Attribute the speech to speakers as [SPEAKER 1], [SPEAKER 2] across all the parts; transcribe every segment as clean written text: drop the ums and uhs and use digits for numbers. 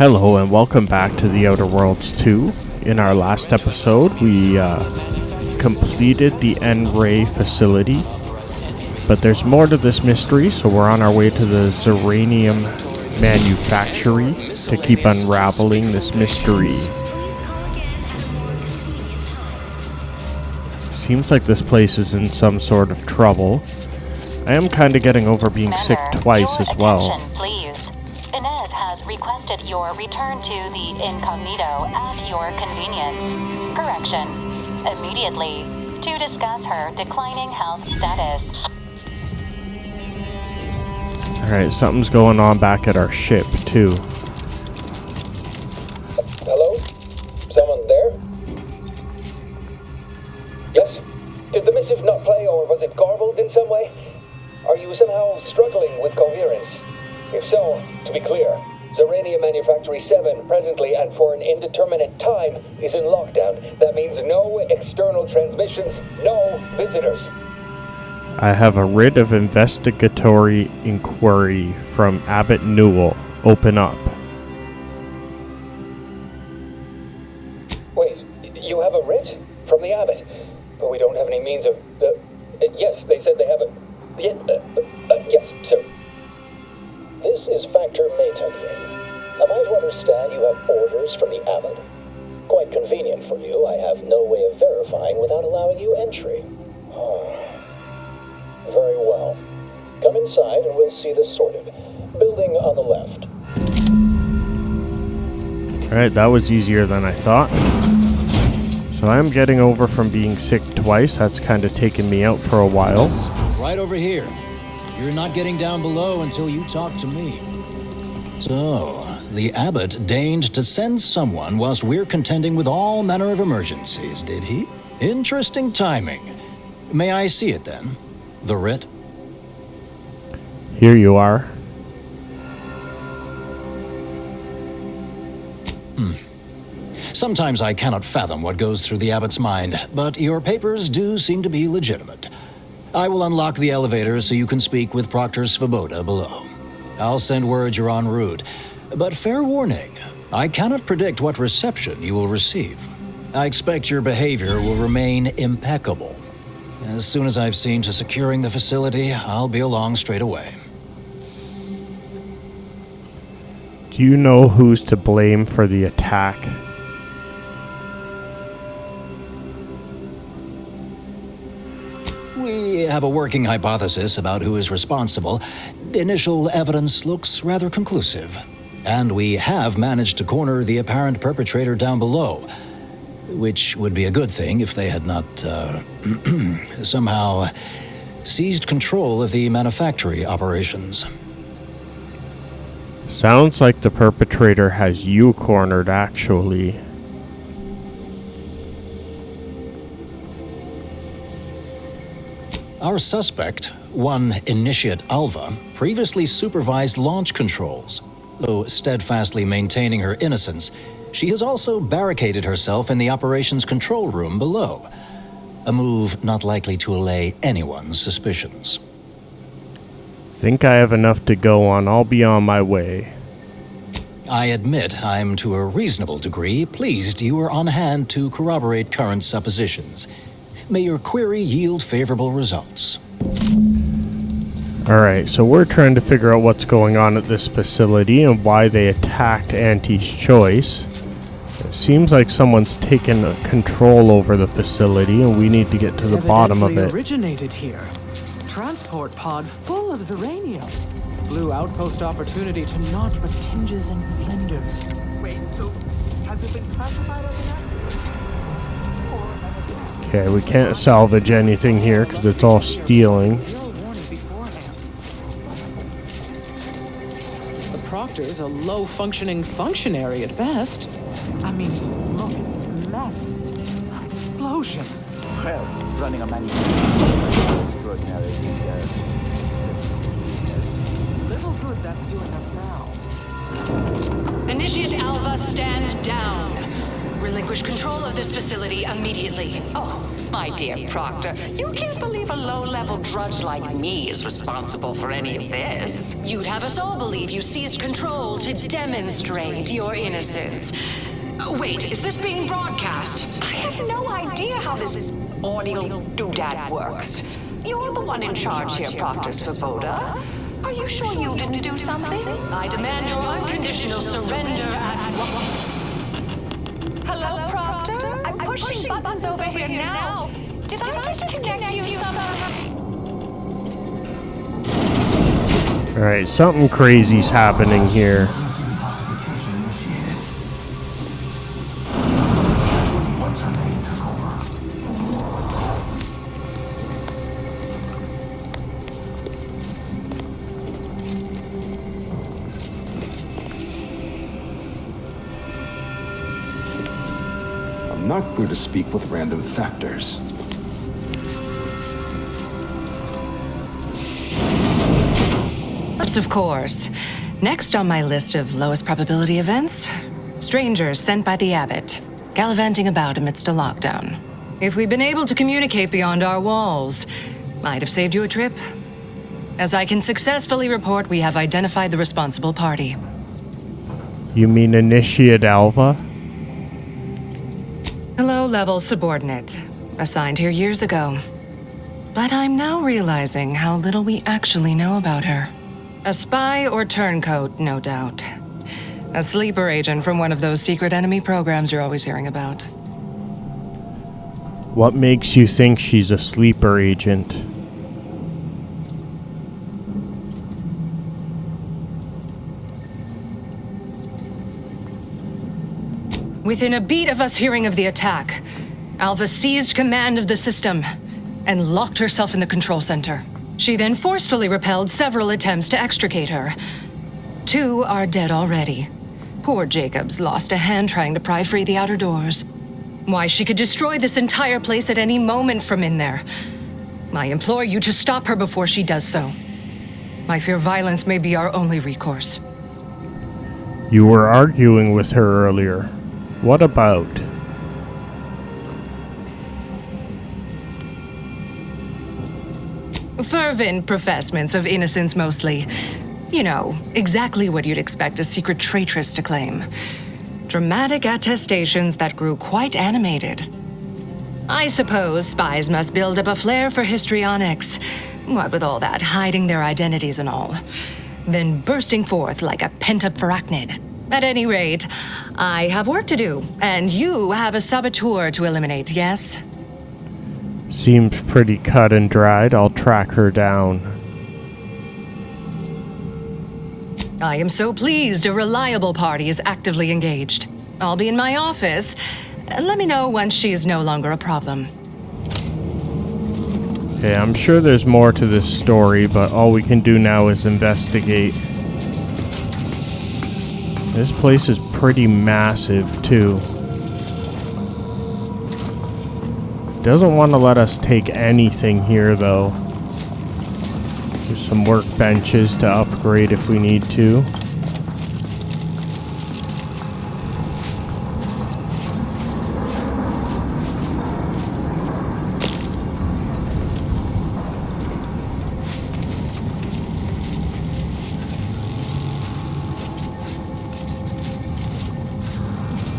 [SPEAKER 1] Hello and welcome back to The Outer Worlds 2. In our last episode, we completed the N-Ray facility, but there's more to this mystery, so we're on our way to the Zeranium Manufactory to keep unraveling this mystery. Seems like this place is in some sort of trouble. I am kind of getting over being sick twice as well.
[SPEAKER 2] Requested your return to the incognito at your convenience. Correction. Immediately to discuss her declining health status.
[SPEAKER 1] Alright, something's going on back at our ship, too.
[SPEAKER 3] Hello? Someone there? Yes? Did the missive not play, or was it garbled in some way? Are you somehow struggling with coherence? If so, to be clear, Zeranium Manufactory 7, presently and for an indeterminate time, is in lockdown. That means no external transmissions, no visitors.
[SPEAKER 1] I have a writ of investigatory inquiry from Abbot Newell. Open up.
[SPEAKER 3] Wait, you have a writ? From the Abbot? But we don't have any means of... yes, they said they have a... yes, sir.
[SPEAKER 4] This is Factor Maytalier. Am I to understand you have orders from the Abbot? Quite convenient for you. I have no way of verifying without allowing you entry. Very well. Come inside and we'll see this sorted. Building on the left.
[SPEAKER 1] Alright, that was easier than I thought. So I'm getting over from being sick twice. That's kind of taken me out for a while.
[SPEAKER 5] Yes, right over here. You're not getting down below until you talk to me. So, the Abbot deigned to send someone whilst we're contending with all manner of emergencies, did he? Interesting timing. May I see it then? The writ?
[SPEAKER 1] Here you are.
[SPEAKER 5] Sometimes I cannot fathom what goes through the Abbot's mind, but your papers do seem to be legitimate. I will unlock the elevator so you can speak with Proctor Svoboda below. I'll send word you're en route, but fair warning, I cannot predict what reception you will receive. I expect your behavior will remain impeccable. As soon as I've seen to securing the facility, I'll be along straight away.
[SPEAKER 1] Do you know who's to blame for the attack?
[SPEAKER 5] We have a working hypothesis about who is responsible. Initial evidence looks rather conclusive. And we have managed to corner the apparent perpetrator down below, which would be a good thing if they had not, somehow seized control of the manufactory operations.
[SPEAKER 1] Sounds like the perpetrator has you cornered, actually.
[SPEAKER 5] Our suspect, one Initiate Alva, previously supervised launch controls. Though steadfastly maintaining her innocence, she has also barricaded herself in the operations control room below. A move not likely to allay anyone's suspicions.
[SPEAKER 1] Think I have enough to go on. I'll be on my way.
[SPEAKER 5] I admit I'm to a reasonable degree pleased you are on hand to corroborate current suppositions. May your query yield favorable results.
[SPEAKER 1] Alright, so we're trying to figure out what's going on at this facility and why they attacked Auntie's Choice. It seems like someone's taken control over the facility and we need to get to the bottom of it.
[SPEAKER 6] Originated here. Transport pod full of Zeranium. Blue outpost opportunity to naught but tinges and flinders. Wait, so has it been classified as an accident?
[SPEAKER 1] Okay, we can't salvage anything here because it's all stealing.
[SPEAKER 6] The Proctor's a low-functioning functionary at best. I mean, just look at this mess. An explosion.
[SPEAKER 7] Well, running a manufacturing extraordinary.
[SPEAKER 6] Little good that's doing us now.
[SPEAKER 8] Initiate Alpha, stand down. Relinquish control of this facility immediately.
[SPEAKER 9] Oh, my dear Proctor, you can't believe a low-level drudge like me is responsible for any of this.
[SPEAKER 8] You'd have us all believe you seized control to demonstrate your innocence. Wait, is this being broadcast?
[SPEAKER 9] I have no idea how this audio doodad works. You're the one in charge here, Proctor Svoboda. Are you sure you didn't do something?
[SPEAKER 8] I demand your unconditional surrender at once.
[SPEAKER 9] Hello, Proctor? I'm pushing buttons over here now. Did I disconnect you somehow?
[SPEAKER 1] Alright, something crazy's happening here.
[SPEAKER 10] What's her name took over? I'm not clear to speak with random factors.
[SPEAKER 8] Yes, of course. Next on my list of lowest probability events, strangers sent by the abbot, gallivanting about amidst a lockdown. If we'd been able to communicate beyond our walls, might have saved you a trip. As I can successfully report, we have identified the responsible party.
[SPEAKER 1] You mean Initiate Alva?
[SPEAKER 8] A low-level subordinate, assigned here years ago. But I'm now realizing how little we actually know about her. A spy or turncoat, no doubt. A sleeper agent from one of those secret enemy programs you're always hearing about.
[SPEAKER 1] What makes you think she's a sleeper agent?
[SPEAKER 8] Within a beat of us hearing of the attack, Alva seized command of the system and locked herself in the control center. She then forcefully repelled several attempts to extricate her. 2 are dead already. Poor Jacobs lost a hand trying to pry free the outer doors. Why, she could destroy this entire place at any moment from in there. I implore you to stop her before she does so. I fear violence may be our only recourse.
[SPEAKER 1] You were arguing with her earlier. What about?
[SPEAKER 8] Fervent professements of innocence mostly. You know, exactly what you'd expect a secret traitress to claim. Dramatic attestations that grew quite animated. I suppose spies must build up a flair for histrionics, what with all that hiding their identities and all. Then bursting forth like a pent-up arachnid. At any rate, I have work to do, and you have a saboteur to eliminate, yes?
[SPEAKER 1] Seems pretty cut and dried. I'll track her down.
[SPEAKER 8] I am so pleased a reliable party is actively engaged. I'll be in my office. Let me know once she's no longer a problem.
[SPEAKER 1] Okay, I'm sure there's more to this story, but all we can do now is investigate. This place is pretty massive, too. Doesn't want to let us take anything here, though. There's some workbenches to upgrade if we need to.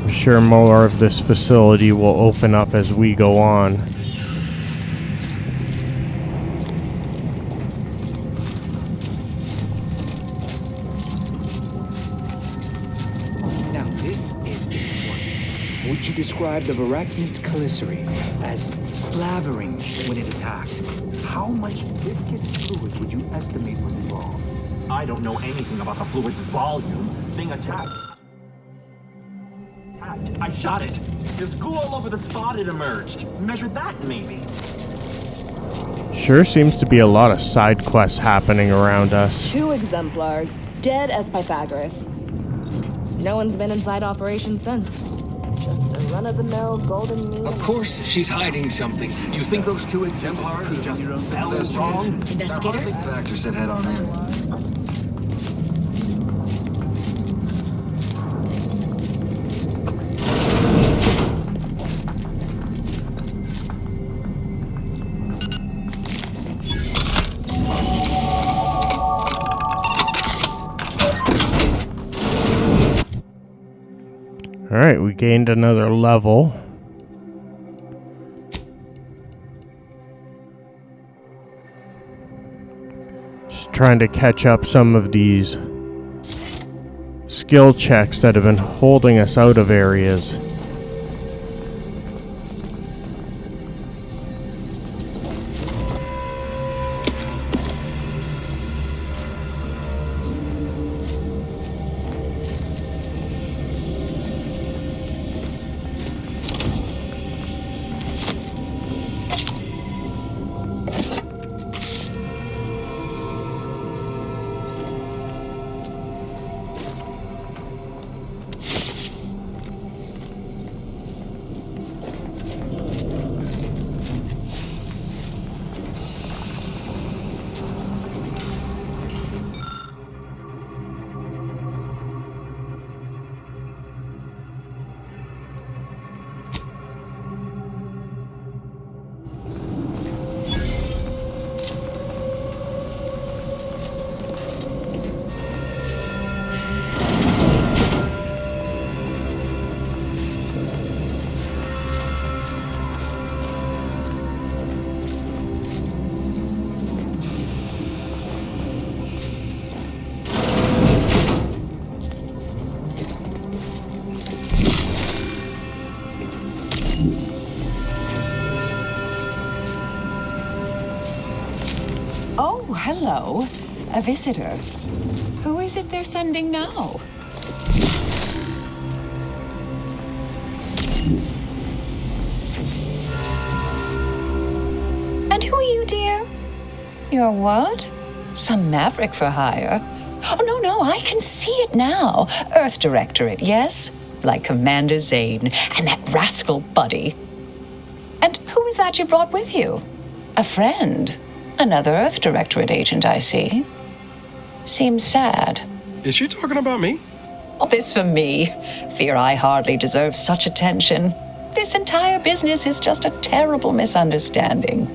[SPEAKER 1] I'm sure more of this facility will open up as we go on.
[SPEAKER 11] Now, this is important. Would you describe the arachnid's calicity as slavering when it attacked? How much viscous fluid would you estimate was involved?
[SPEAKER 12] I don't know anything about the fluid's volume. Being attacked. I shot it. There's goo all over the spot it emerged. Measure that, maybe.
[SPEAKER 1] Sure seems to be a lot of side quests happening around us.
[SPEAKER 13] 2 exemplars, dead as Pythagoras. No one's been inside operation since. Just a run-of-the-mill golden mean.
[SPEAKER 14] Of course she's hiding something. You think those 2 exemplars just fell wrong?
[SPEAKER 13] Investigator?
[SPEAKER 14] Big factor said head on in.
[SPEAKER 1] Alright, we gained another level. Just trying to catch up some of these skill checks that have been holding us out of areas.
[SPEAKER 9] Oh, hello. A visitor. Who is it they're sending now? And who are you, dear? You're what? Some maverick for hire? Oh, no, I can see it now. Earth Directorate, yes? Like Commander Zane and that rascal Buddy. And who is that you brought with you? A friend? Another Earth Directorate agent, I see. Seems sad.
[SPEAKER 15] Is she talking about me?
[SPEAKER 9] Oh, this for me. Fear I hardly deserve such attention. This entire business is just a terrible misunderstanding.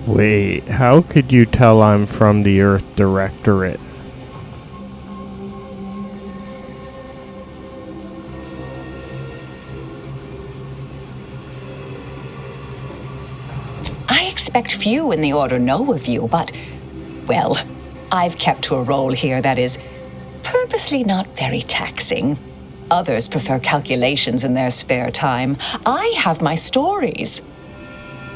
[SPEAKER 1] Wait, how could you tell I'm from the Earth Directorate?
[SPEAKER 9] I expect few in the Order know of you, but, well, I've kept to a role here that is purposely not very taxing. Others prefer calculations in their spare time. I have my stories.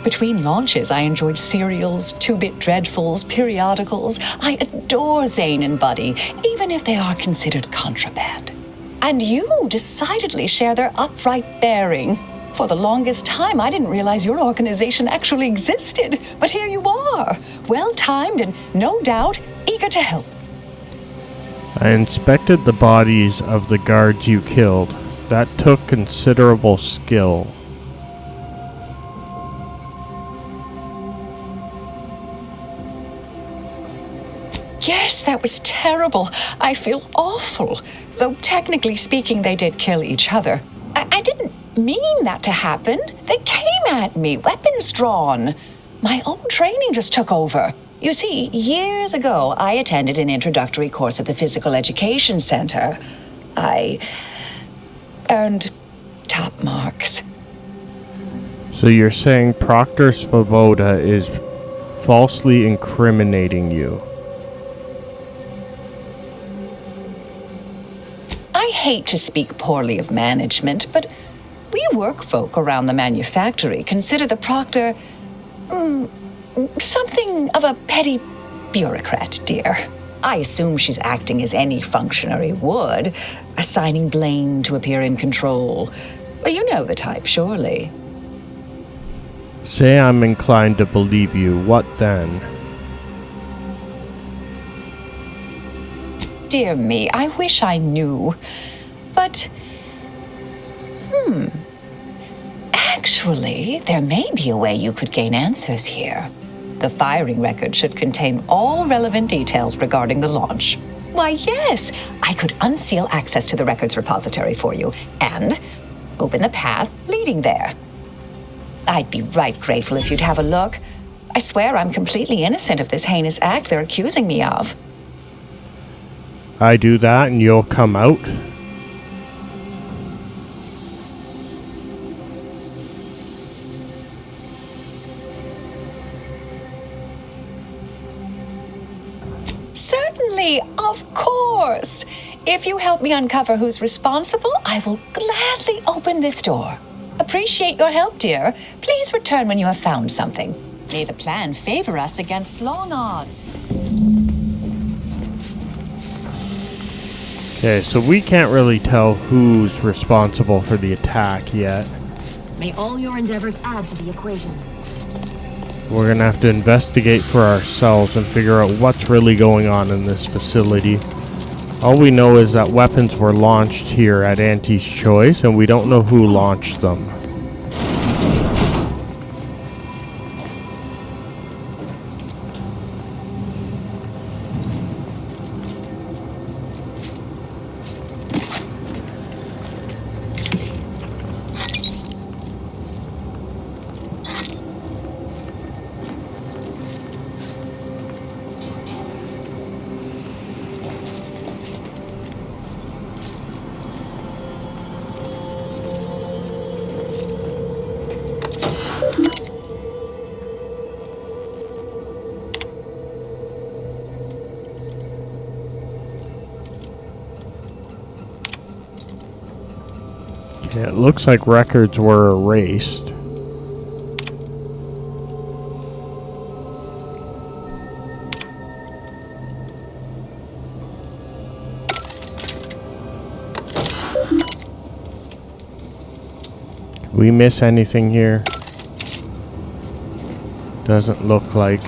[SPEAKER 9] Between launches, I enjoyed serials, two-bit dreadfuls, periodicals. I adore Zane and Buddy, even if they are considered contraband. And you decidedly share their upright bearing. For the longest time, I didn't realize your organization actually existed. But here you are, well-timed and, no doubt, eager to help.
[SPEAKER 1] I inspected the bodies of the guards you killed. That took considerable skill.
[SPEAKER 9] Yes, that was terrible. I feel awful. Though technically speaking, they did kill each other. I didn't mean that to happen. They came at me, weapons drawn. My own training just took over. You see, years ago, I attended an introductory course at the Physical Education Center. I earned top marks.
[SPEAKER 1] So you're saying Proctor Svoboda is falsely incriminating you?
[SPEAKER 9] I hate to speak poorly of management, but we work folk around the manufactory consider the proctor something of a petty bureaucrat, dear. I assume she's acting as any functionary would, assigning blame to appear in control. Well, you know the type, surely.
[SPEAKER 1] Say I'm inclined to believe you. What then?
[SPEAKER 9] Dear me, I wish I knew. But, actually, there may be a way you could gain answers here. The firing record should contain all relevant details regarding the launch. Why, yes, I could unseal access to the records repository for you and open the path leading there. I'd be right grateful if you'd have a look. I swear I'm completely innocent of this heinous act they're accusing me of.
[SPEAKER 1] I do that and you'll come out.
[SPEAKER 9] Certainly, of course. If you help me uncover who's responsible, I will gladly open this door. Appreciate your help, dear. Please return when you have found something. May the plan favor us against long odds.
[SPEAKER 1] Okay, so we can't really tell who's responsible for the attack yet.
[SPEAKER 15] May all your endeavors add to the equation.
[SPEAKER 1] We're gonna have to investigate for ourselves and figure out what's really going on in this facility. All we know is that weapons were launched here at Auntie's Choice, and we don't know who launched them. It looks like records were erased. Did we miss anything here? Doesn't look like.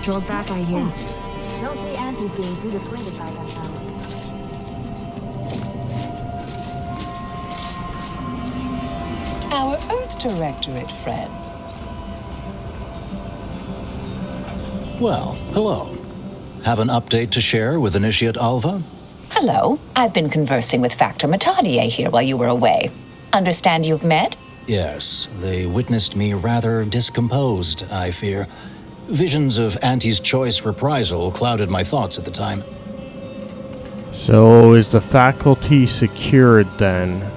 [SPEAKER 15] Patrol's back, I hear.
[SPEAKER 16] Don't see Auntie's being too dissuaded by them, though.
[SPEAKER 9] Our Earth Directorate friend.
[SPEAKER 5] Well, hello. Have an update to share with Initiate Alva?
[SPEAKER 9] Hello. I've been conversing with Factor Matadier here while you were away. Understand you've met?
[SPEAKER 5] Yes, they witnessed me rather discomposed, I fear. Visions of Auntie's Choice reprisal clouded my thoughts at the time.
[SPEAKER 1] So is the faculty secured then?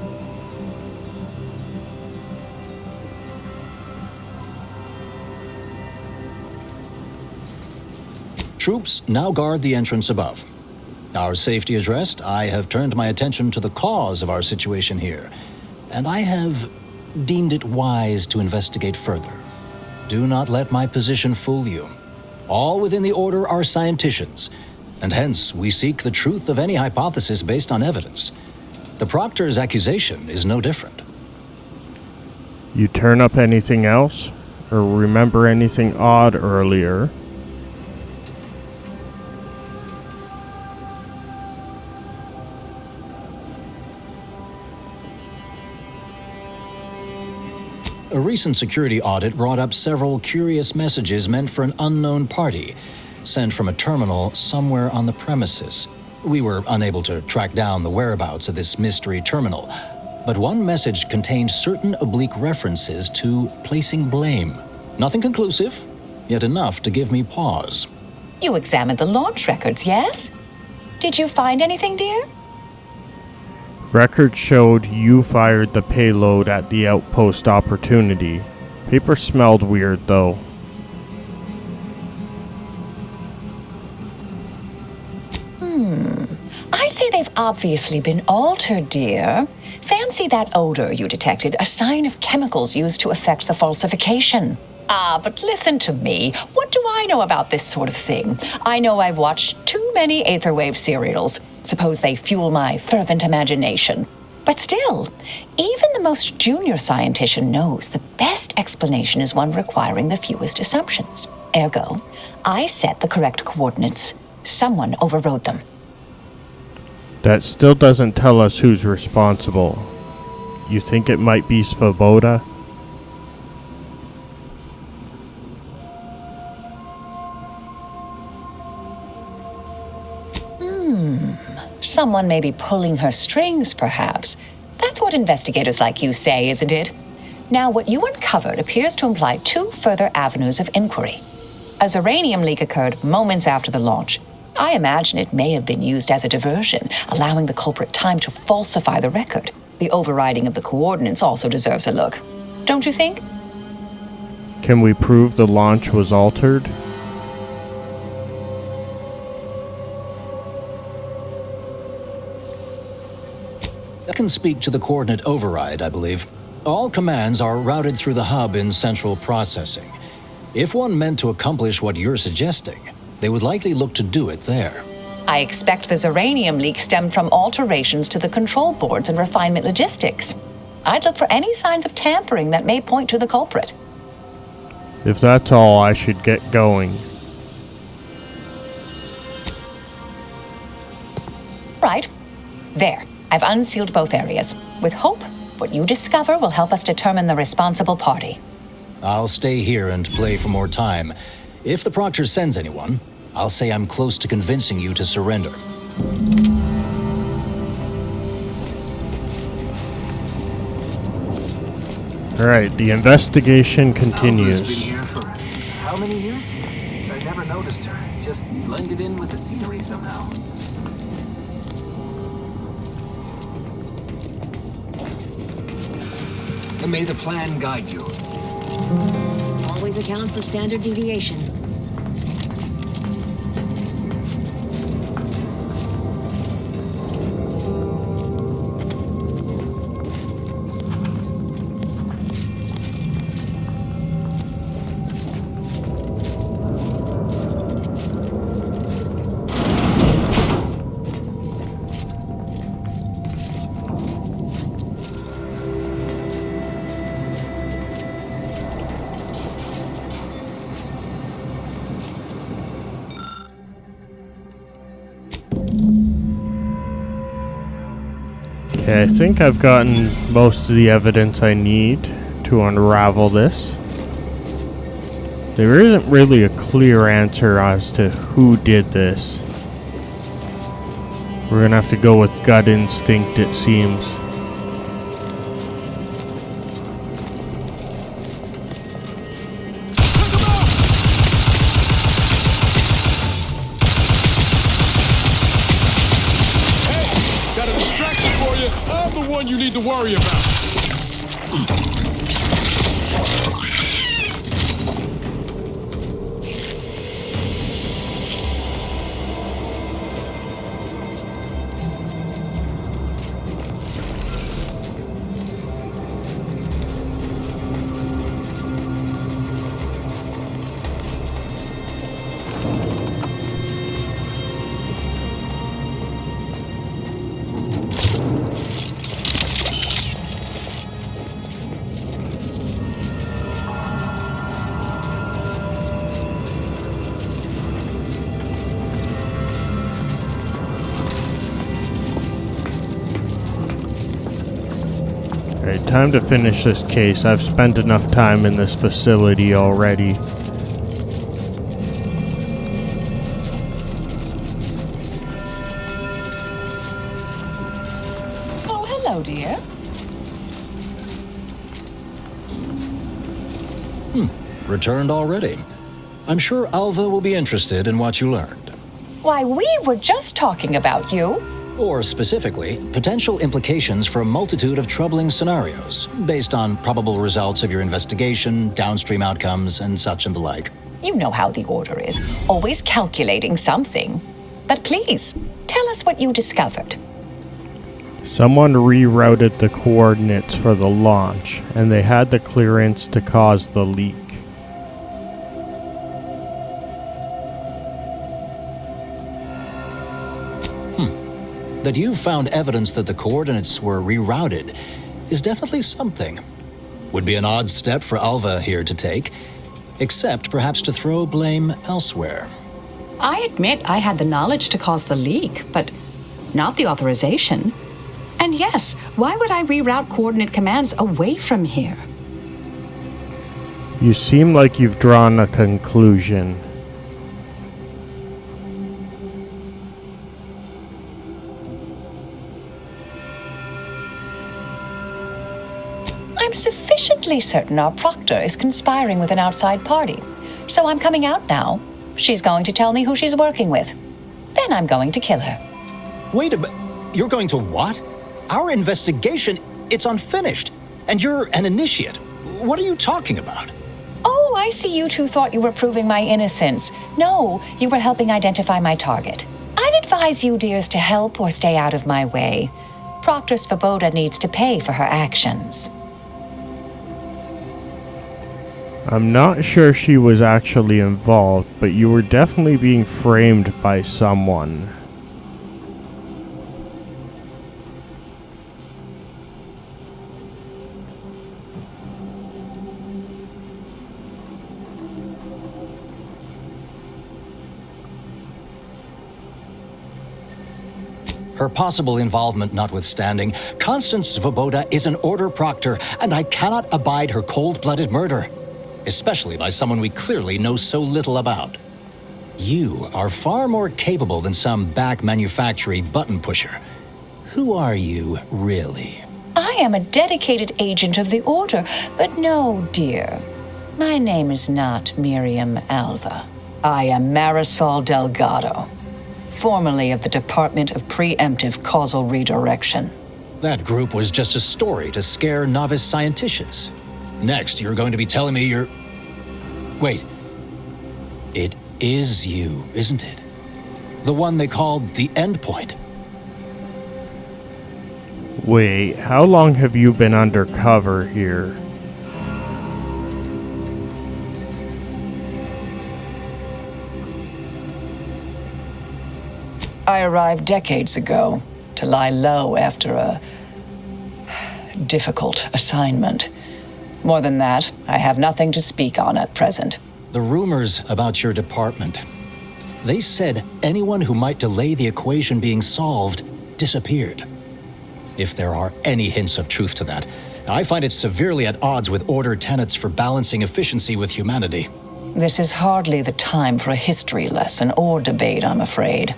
[SPEAKER 5] Troops now guard the entrance above. Our safety addressed, I have turned my attention to the cause of our situation here, and I have deemed it wise to investigate further. Do not let my position fool you. All within the Order are scienticians, and hence we seek the truth of any hypothesis based on evidence. The Proctor's accusation is no different.
[SPEAKER 1] You turn up anything else? Or remember anything odd earlier?
[SPEAKER 5] A recent security audit brought up several curious messages meant for an unknown party, sent from a terminal somewhere on the premises. We were unable to track down the whereabouts of this mystery terminal, but one message contained certain oblique references to placing blame. Nothing conclusive, yet enough to give me pause.
[SPEAKER 9] You examined the launch records, yes? Did you find anything, dear?
[SPEAKER 1] Records showed you fired the payload at the outpost Opportunity. Paper smelled weird, though.
[SPEAKER 9] I'd say they've obviously been altered, dear. Fancy that odor you detected, a sign of chemicals used to effect the falsification. But listen to me. What do I know about this sort of thing? I know I've watched too many Aetherwave serials. Suppose they fuel my fervent imagination. But still, even the most junior scientician knows the best explanation is one requiring the fewest assumptions. Ergo, I set the correct coordinates. Someone overrode them.
[SPEAKER 1] That still doesn't tell us who's responsible. You think it might be Svoboda?
[SPEAKER 9] Someone may be pulling her strings, perhaps. That's what investigators like you say, isn't it? Now, what you uncovered appears to imply two further avenues of inquiry. A Zeranium leak occurred moments after the launch. I imagine it may have been used as a diversion, allowing the culprit time to falsify the record. The overriding of the coordinates also deserves a look. Don't you think?
[SPEAKER 1] Can we prove the launch was altered?
[SPEAKER 5] I can speak to the coordinate override, I believe. All commands are routed through the hub in central processing. If one meant to accomplish what you're suggesting, they would likely look to do it there.
[SPEAKER 9] I expect the Zeranium leak stemmed from alterations to the control boards and refinement logistics. I'd look for any signs of tampering that may point to the culprit.
[SPEAKER 1] If that's all, I should get going.
[SPEAKER 9] Right. There. I've unsealed both areas. With hope, what you discover will help us determine the responsible party.
[SPEAKER 5] I'll stay here and play for more time. If the Proctor sends anyone, I'll say I'm close to convincing you to surrender.
[SPEAKER 1] Alright, the investigation continues.
[SPEAKER 12] Alva's been here for how many years? I never noticed her. Just blended in with the scenery somehow.
[SPEAKER 14] May the plan guide you.
[SPEAKER 15] Always account for standard deviation.
[SPEAKER 1] Okay, I think I've gotten most of the evidence I need to unravel this. There isn't really a clear answer as to who did this. We're gonna have to go with gut instinct, it seems.
[SPEAKER 17] Got a distraction for you. I'm the one you need to worry about.
[SPEAKER 1] Alright, time to finish this case. I've spent enough time in this facility already.
[SPEAKER 9] Oh, hello, dear.
[SPEAKER 5] Returned already. I'm sure Alva will be interested in what you learned.
[SPEAKER 9] Why, we were just talking about you.
[SPEAKER 5] Or specifically, potential implications for a multitude of troubling scenarios, based on probable results of your investigation, downstream outcomes, and such and the like.
[SPEAKER 9] You know how the Order is, always calculating something. But please, tell us what you discovered.
[SPEAKER 1] Someone rerouted the coordinates for the launch, and they had the clearance to cause the leak.
[SPEAKER 5] That you found evidence that the coordinates were rerouted is definitely something. Would be an odd step for Alva here to take, except perhaps to throw blame elsewhere.
[SPEAKER 9] I admit I had the knowledge to cause the leak, but not the authorization. And yes, why would I reroute coordinate commands away from here?
[SPEAKER 1] You seem like you've drawn a conclusion.
[SPEAKER 9] I'm sufficiently certain our proctor is conspiring with an outside party. So I'm coming out now. She's going to tell me who she's working with. Then I'm going to kill her.
[SPEAKER 5] Wait a minute. You're going to what? Our investigation, it's unfinished. And you're an initiate. What are you talking about?
[SPEAKER 9] Oh, I see you two thought you were proving my innocence. No, you were helping identify my target. I'd advise you dears to help or stay out of my way. Proctor Svoboda needs to pay for her actions.
[SPEAKER 1] I'm not sure she was actually involved, but you were definitely being framed by someone.
[SPEAKER 5] Her possible involvement notwithstanding, Constance Svoboda is an order proctor, and I cannot abide her cold-blooded murder. Especially by someone we clearly know so little about. You are far more capable than some back manufacturing button pusher. Who are you, really?
[SPEAKER 9] I am a dedicated agent of the Order, but no, dear. My name is not Miriam Alva. I am Marisol Delgado, formerly of the Department of Preemptive Causal Redirection.
[SPEAKER 5] That group was just a story to scare novice scienticians. Next, you're going to be telling me you're... Wait. It is you, isn't it? The one they called the Endpoint.
[SPEAKER 1] Wait, how long have you been undercover here?
[SPEAKER 9] I arrived decades ago to lie low after a difficult assignment. More than that, I have nothing to speak on at present.
[SPEAKER 5] The rumors about your department. They said anyone who might delay the equation being solved disappeared. If there are any hints of truth to that, I find it severely at odds with Order tenets for balancing efficiency with humanity.
[SPEAKER 9] This is hardly the time for a history lesson or debate, I'm afraid.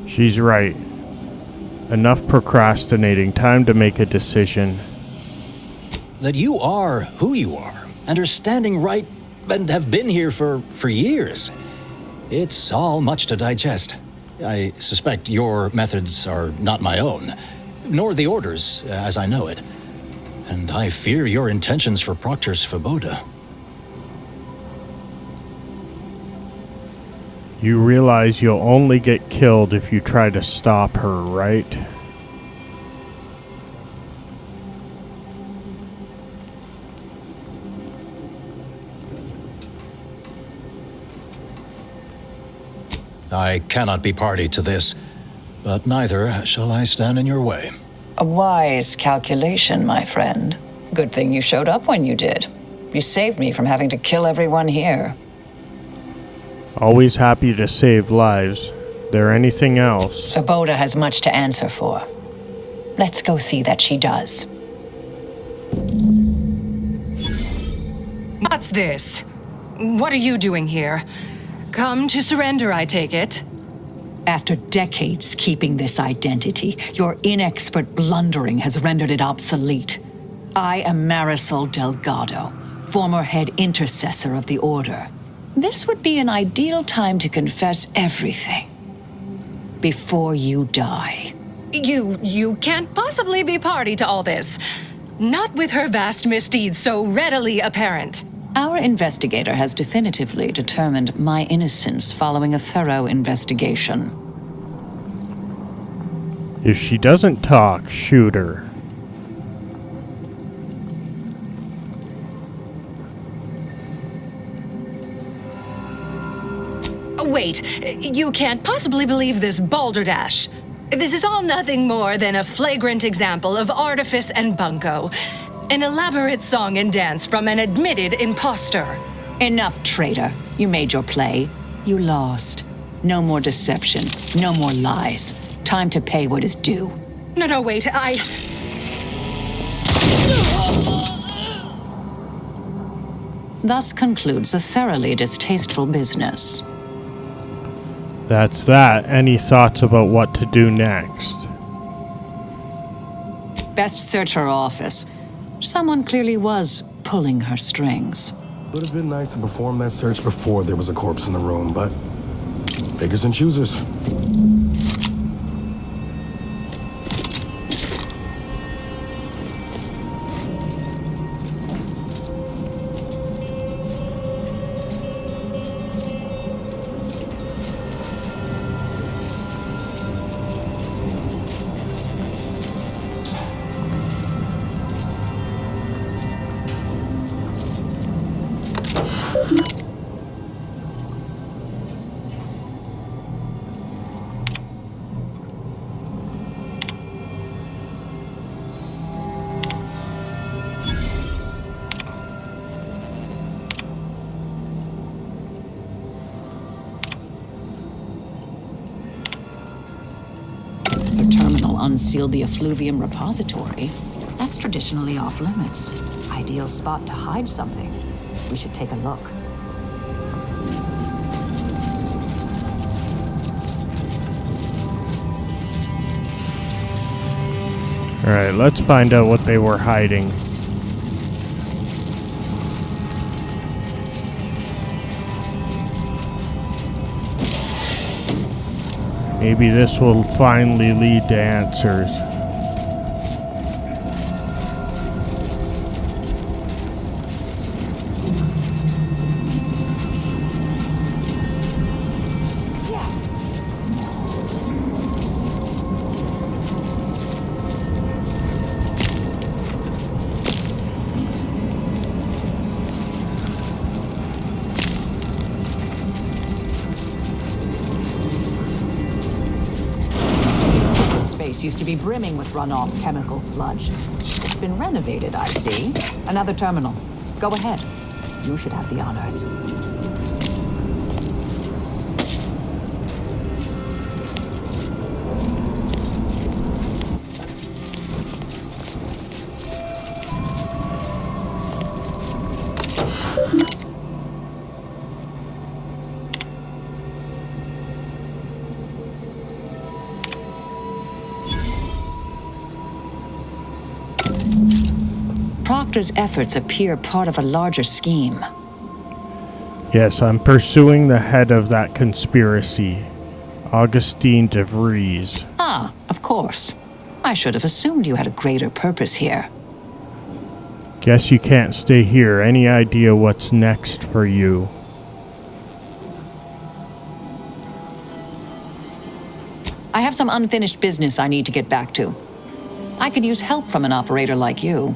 [SPEAKER 1] She's right. Enough procrastinating. Time to make a decision.
[SPEAKER 5] That you are who you are, and are standing right, and have been here for years. It's all much to digest. I suspect your methods are not my own, nor the Order's, as I know it. And I fear your intentions for Proctor Svoboda.
[SPEAKER 1] You realize you'll only get killed if you try to stop her, right?
[SPEAKER 5] I cannot be party to this, but neither shall I stand in your way.
[SPEAKER 9] A wise calculation, my friend. Good thing you showed up when you did. You saved me from having to kill everyone here.
[SPEAKER 1] Always happy to save lives. There anything else?
[SPEAKER 9] Svoboda has much to answer for. Let's go see that she does.
[SPEAKER 8] What's this? What are you doing here? Come to surrender, I take it.
[SPEAKER 9] After decades keeping this identity, your inexpert blundering has rendered it obsolete. I am Marisol Delgado, former head intercessor of the Order. This would be an ideal time to confess everything. Before you die.
[SPEAKER 8] You can't possibly be party to all this. Not with her vast misdeeds so readily apparent.
[SPEAKER 9] Our investigator has definitively determined my innocence following a thorough investigation.
[SPEAKER 1] If she doesn't talk, shoot her.
[SPEAKER 8] Wait, you can't possibly believe this balderdash. This is all nothing more than a flagrant example of artifice and bunco. An elaborate song and dance from an admitted imposter.
[SPEAKER 9] Enough, traitor. You made your play. You lost. No more deception. No more lies. Time to pay what is due.
[SPEAKER 8] No, wait,
[SPEAKER 9] Thus concludes a thoroughly distasteful business.
[SPEAKER 1] That's that. Any thoughts about what to do next?
[SPEAKER 9] Best search her office. Someone clearly was pulling her strings.
[SPEAKER 18] Would have been nice to perform that search before there was a corpse in the room, but pickers and choosers.
[SPEAKER 9] The terminal unsealed the effluvium repository. That's traditionally off limits. Ideal spot to hide something. We should take a look.
[SPEAKER 1] Alright, let's find out what they were hiding. Maybe this will finally lead to answers.
[SPEAKER 9] Used to be brimming with runoff chemical sludge. It's been renovated, I see. Another terminal. Go ahead. You should have the honors. Proctor's efforts appear part of a larger scheme.
[SPEAKER 1] Yes, I'm pursuing the head of that conspiracy, Augustine de Vries.
[SPEAKER 9] Ah, of course. I should have assumed you had a greater purpose here.
[SPEAKER 1] Guess you can't stay here. Any idea what's next for you?
[SPEAKER 9] I have some unfinished business I need to get back to. I could use help from an operator like you.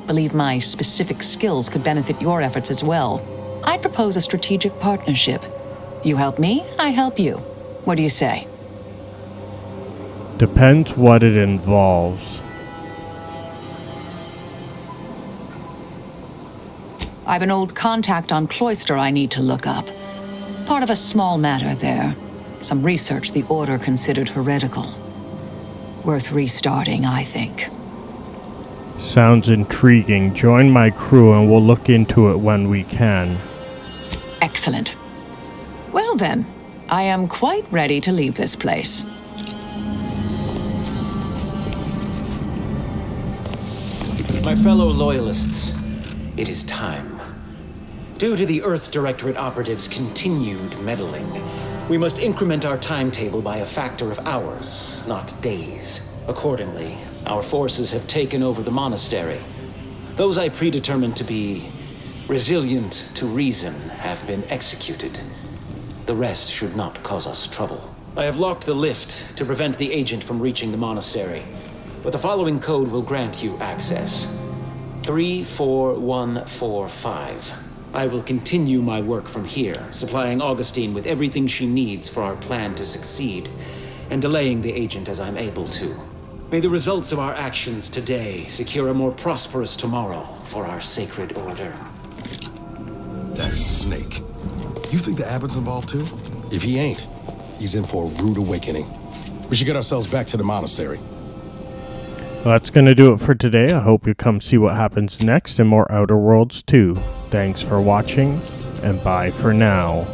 [SPEAKER 9] Believe my specific skills could benefit your efforts as well. I'd propose a strategic partnership. You help me, I help you. What do you say?
[SPEAKER 1] Depends what it involves.
[SPEAKER 9] I have an old contact on Cloister I need to look up. Part of a small matter there. Some research the Order considered heretical. Worth restarting, I think.
[SPEAKER 1] Sounds intriguing. Join my crew and we'll look into it when we can.
[SPEAKER 9] Excellent. Well then, I am quite ready to leave this place.
[SPEAKER 19] My fellow loyalists, it is time. Due to the Earth Directorate operatives' continued meddling, we must increment our timetable by a factor of hours, not days. Accordingly, our forces have taken over the monastery. Those I predetermined to be resilient to reason have been executed. The rest should not cause us trouble. I have locked the lift to prevent the agent from reaching the monastery, but the following code will grant you access. 34145. I will continue my work from here, supplying Augustine with everything she needs for our plan to succeed, and delaying the agent as I'm able to. May the results of our actions today secure a more prosperous tomorrow for our sacred order.
[SPEAKER 18] That snake. You think the Abbot's involved too? If he ain't, he's in for a rude awakening. We should get ourselves back to the monastery.
[SPEAKER 1] Well, that's going to do it for today. I hope you come see what happens next in more Outer Worlds 2. Thanks for watching, and bye for now.